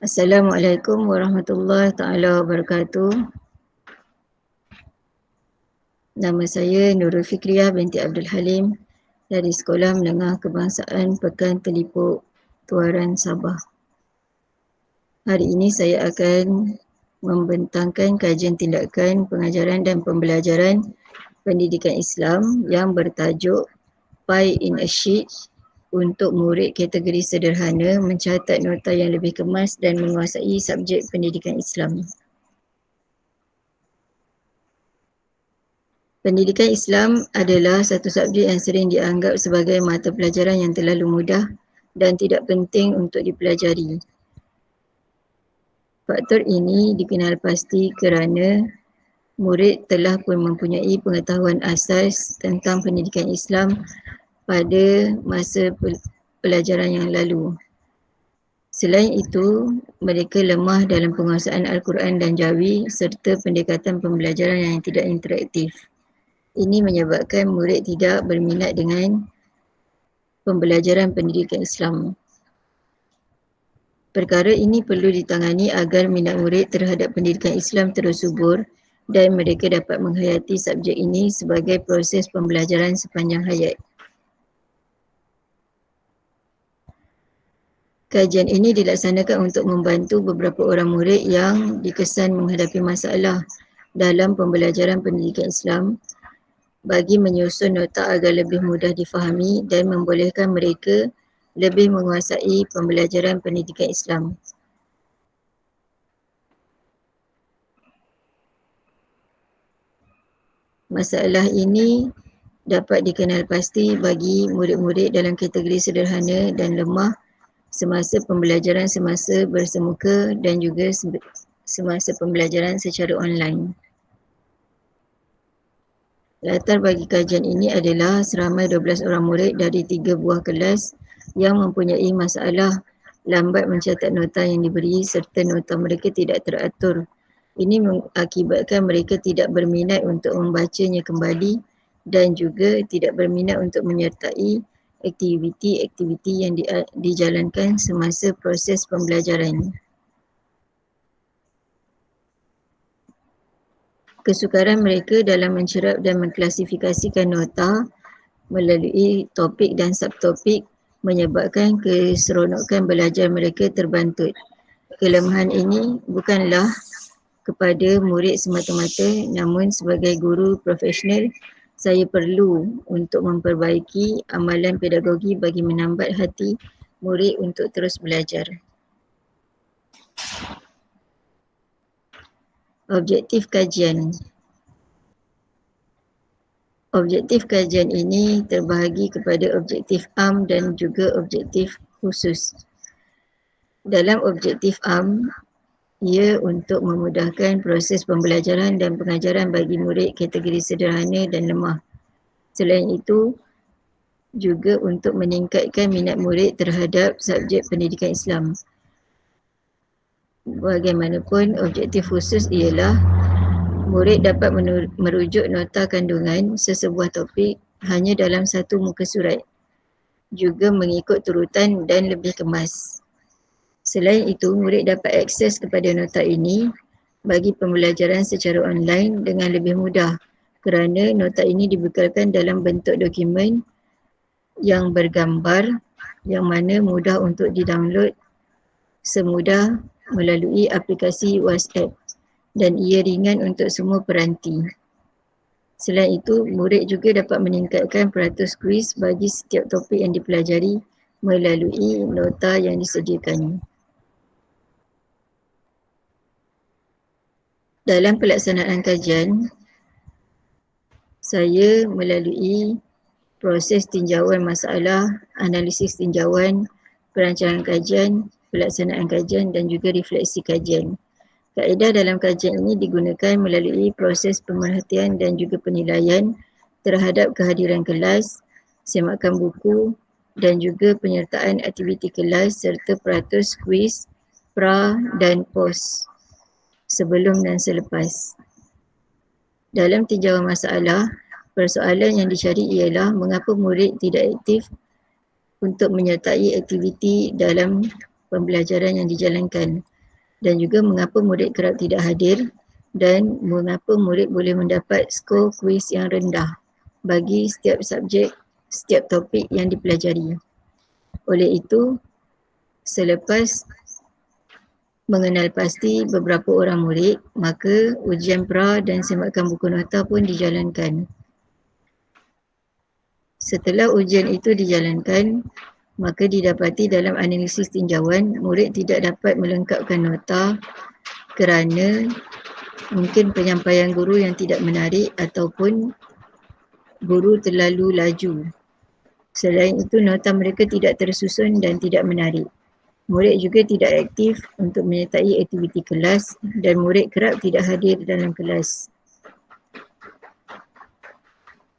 Assalamualaikum warahmatullahi taala wabarakatuh. Nama saya Nurul Fikriyah binti Abdul Halim dari Sekolah Menengah Kebangsaan Pekan Telipuk, Tuaran Sabah. Hari ini saya akan membentangkan kajian tindakan pengajaran dan pembelajaran pendidikan Islam yang bertajuk Pie in a Sheet untuk murid kategori sederhana mencatat nota yang lebih kemas dan menguasai subjek pendidikan Islam. Pendidikan Islam adalah satu subjek yang sering dianggap sebagai mata pelajaran yang terlalu mudah dan tidak penting untuk dipelajari. Faktor ini dikenal pasti kerana murid telah pun mempunyai pengetahuan asas tentang pendidikan Islam pada masa pelajaran yang lalu. Selain itu, mereka lemah dalam penguasaan Al-Quran dan Jawi serta pendekatan pembelajaran yang tidak interaktif. Ini menyebabkan murid tidak berminat dengan pembelajaran pendidikan Islam. Perkara ini perlu ditangani agar minat murid terhadap pendidikan Islam terus subur dan mereka dapat menghayati subjek ini sebagai proses pembelajaran sepanjang hayat. Kajian ini dilaksanakan untuk membantu beberapa orang murid yang dikesan menghadapi masalah dalam pembelajaran pendidikan Islam bagi menyusun nota agar lebih mudah difahami dan membolehkan mereka lebih menguasai pembelajaran pendidikan Islam. Masalah ini dapat dikenal pasti bagi murid-murid dalam kategori sederhana dan lemah semasa pembelajaran semasa bersemuka dan juga semasa pembelajaran secara online. Latar bagi kajian ini adalah seramai 12 orang murid dari 3 buah kelas yang mempunyai masalah lambat mencatat nota yang diberi serta nota mereka tidak teratur. Ini mengakibatkan mereka tidak berminat untuk membacanya kembali dan juga tidak berminat untuk menyertai aktiviti-aktiviti yang dijalankan semasa proses pembelajaran. Kesukaran mereka dalam mencerap dan mengklasifikasikan nota melalui topik dan subtopik menyebabkan keseronokan belajar mereka terbantut. Kelemahan ini bukanlah kepada murid semata-mata, namun sebagai guru profesional, saya perlu untuk memperbaiki amalan pedagogi bagi menambat hati murid untuk terus belajar. Objektif kajian. Objektif kajian ini terbahagi kepada objektif am dan juga objektif khusus. Dalam objektif am, ia untuk memudahkan proses pembelajaran dan pengajaran bagi murid kategori sederhana dan lemah. Selain itu, juga untuk meningkatkan minat murid terhadap subjek pendidikan Islam. Bagaimanapun, objektif khusus ialah murid dapat merujuk nota kandungan sesebuah topik hanya dalam satu muka surat, juga mengikut turutan dan lebih kemas. Selain itu, murid dapat akses kepada nota ini bagi pembelajaran secara online dengan lebih mudah kerana nota ini dibekalkan dalam bentuk dokumen yang bergambar yang mana mudah untuk didownload semudah melalui aplikasi WhatsApp dan ia ringan untuk semua peranti. Selain itu, murid juga dapat meningkatkan peratus kuis bagi setiap topik yang dipelajari melalui nota yang disediakan. Dalam pelaksanaan kajian, saya melalui proses tinjauan masalah, analisis tinjauan, perancangan kajian, pelaksanaan kajian dan juga refleksi kajian. Kaedah dalam kajian ini digunakan melalui proses pemerhatian dan juga penilaian terhadap kehadiran kelas, semakan buku dan juga penyertaan aktiviti kelas serta peratus kuis, pra dan pos sebelum dan selepas. Dalam tinjauan masalah, persoalan yang dicari ialah mengapa murid tidak aktif untuk menyertai aktiviti dalam pembelajaran yang dijalankan. dan juga mengapa murid kerap tidak hadir dan mengapa murid boleh mendapat skor kuis yang rendah bagi setiap subjek, setiap topik yang dipelajari. Oleh itu, selepas mengenal pasti beberapa orang murid, maka ujian pra dan sematkan buku nota pun dijalankan. Setelah ujian itu dijalankan, maka didapati dalam analisis tinjauan, murid tidak dapat melengkapkan nota kerana mungkin penyampaian guru yang tidak menarik ataupun guru terlalu laju. Selain itu, nota mereka tidak tersusun dan tidak menarik. Murid juga tidak aktif untuk menyertai aktiviti kelas dan murid kerap tidak hadir dalam kelas.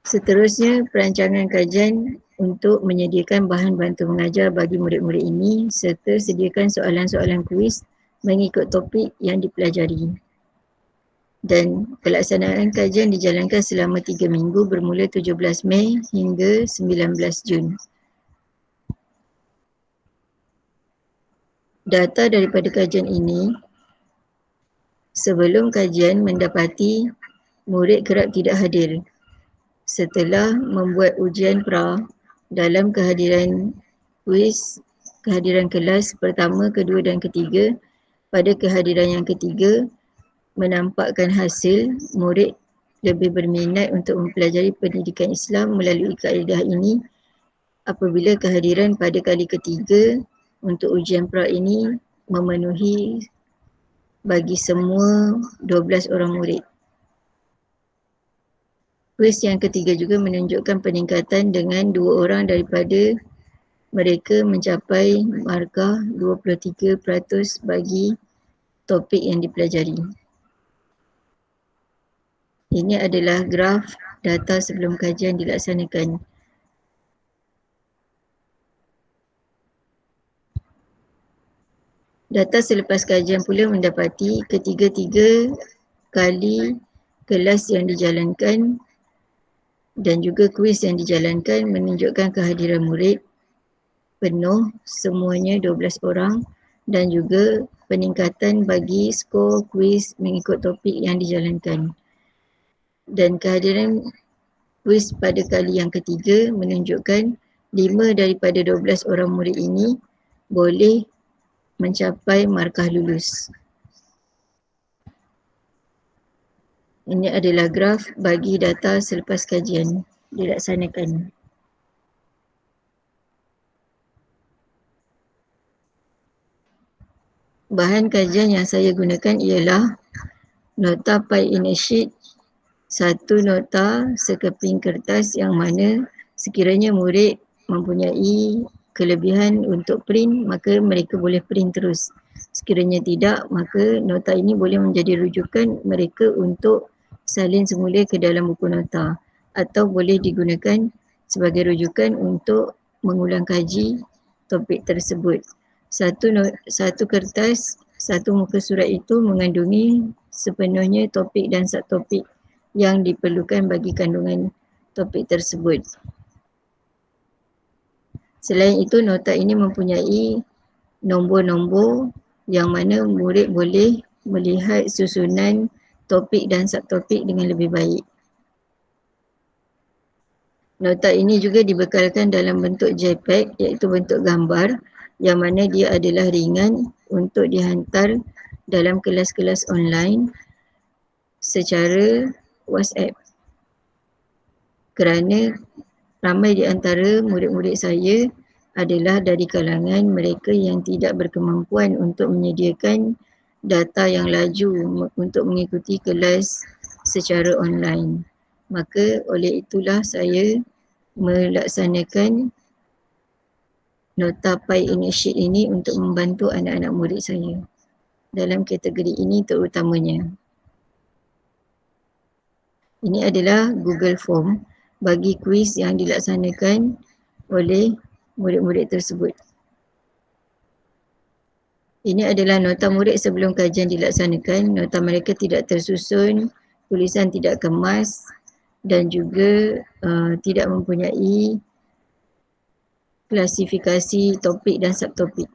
Seterusnya, perancangan kajian untuk menyediakan bahan bantu mengajar bagi murid-murid ini serta sediakan soalan-soalan kuis mengikut topik yang dipelajari. Dan pelaksanaan kajian dijalankan selama 3 minggu bermula 17 Mei hingga 19 Jun. Data daripada kajian ini, sebelum kajian mendapati murid kerap tidak hadir. Setelah membuat ujian pra dalam kehadiran kuis, kehadiran kelas pertama, kedua dan ketiga, pada kehadiran yang ketiga, menampakkan hasil murid lebih berminat untuk mempelajari pendidikan Islam melalui kaedah ini apabila kehadiran pada kali ketiga untuk ujian pra ini memenuhi bagi semua 12 orang murid. Kuis yang ketiga juga menunjukkan peningkatan dengan 2 orang daripada mereka mencapai markah 23% bagi topik yang dipelajari. Ini adalah graf data sebelum kajian dilaksanakan. Data selepas kajian pula mendapati ketiga-tiga kali kelas yang dijalankan dan juga kuis yang dijalankan menunjukkan kehadiran murid penuh semuanya 12 orang dan juga peningkatan bagi skor kuis mengikut topik yang dijalankan. Dan kehadiran kuis pada kali yang ketiga menunjukkan 5 daripada 12 orang murid ini boleh mencapai markah lulus. Ini adalah graf bagi data selepas kajian dilaksanakan. Bahan kajian yang saya gunakan ialah nota pie in a sheet, satu nota sekeping kertas yang mana sekiranya murid mempunyai kelebihan untuk print, maka mereka boleh print terus. Sekiranya tidak, maka nota ini boleh menjadi rujukan mereka untuk salin semula ke dalam buku nota atau boleh digunakan sebagai rujukan untuk mengulang kaji topik tersebut. Satu kertas, satu muka surat itu mengandungi sepenuhnya topik dan subtopik yang diperlukan bagi kandungan topik tersebut. Selain itu, nota ini mempunyai nombor-nombor yang mana murid boleh melihat susunan topik dan subtopik dengan lebih baik. Nota ini juga dibekalkan dalam bentuk JPEG iaitu bentuk gambar yang mana dia adalah ringan untuk dihantar dalam kelas-kelas online secara WhatsApp. Kerana ramai di antara murid-murid saya adalah dari kalangan mereka yang tidak berkemampuan untuk menyediakan data yang laju untuk mengikuti kelas secara online. Maka oleh itulah saya melaksanakan nota pie in a sheet ini untuk membantu anak-anak murid saya dalam kategori ini terutamanya. Ini adalah Google Form bagi kuis yang dilaksanakan oleh murid-murid tersebut. Ini adalah nota murid sebelum kajian dilaksanakan. Nota mereka tidak tersusun, tulisan tidak kemas dan juga tidak mempunyai klasifikasi topik dan subtopik.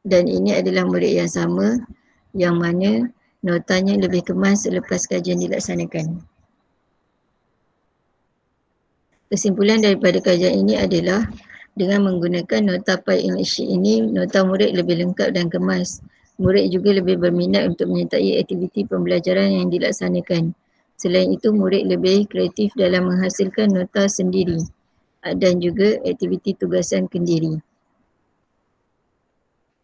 Dan ini adalah murid yang sama yang mana notanya lebih kemas selepas kajian dilaksanakan. Kesimpulan daripada kajian ini adalah dengan menggunakan nota Pi English Sheet ini, nota murid lebih lengkap dan kemas. Murid juga lebih berminat untuk menyertai aktiviti pembelajaran yang dilaksanakan. Selain itu, murid lebih kreatif dalam menghasilkan nota sendiri dan juga aktiviti tugasan kendiri.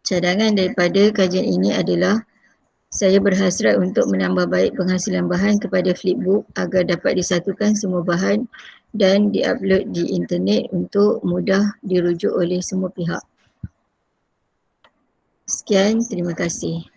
Cadangan daripada kajian ini adalah saya berhasrat untuk menambah baik penghasilan bahan kepada Flipbook agar dapat disatukan semua bahan dan diupload di internet untuk mudah dirujuk oleh semua pihak. Sekian, terima kasih.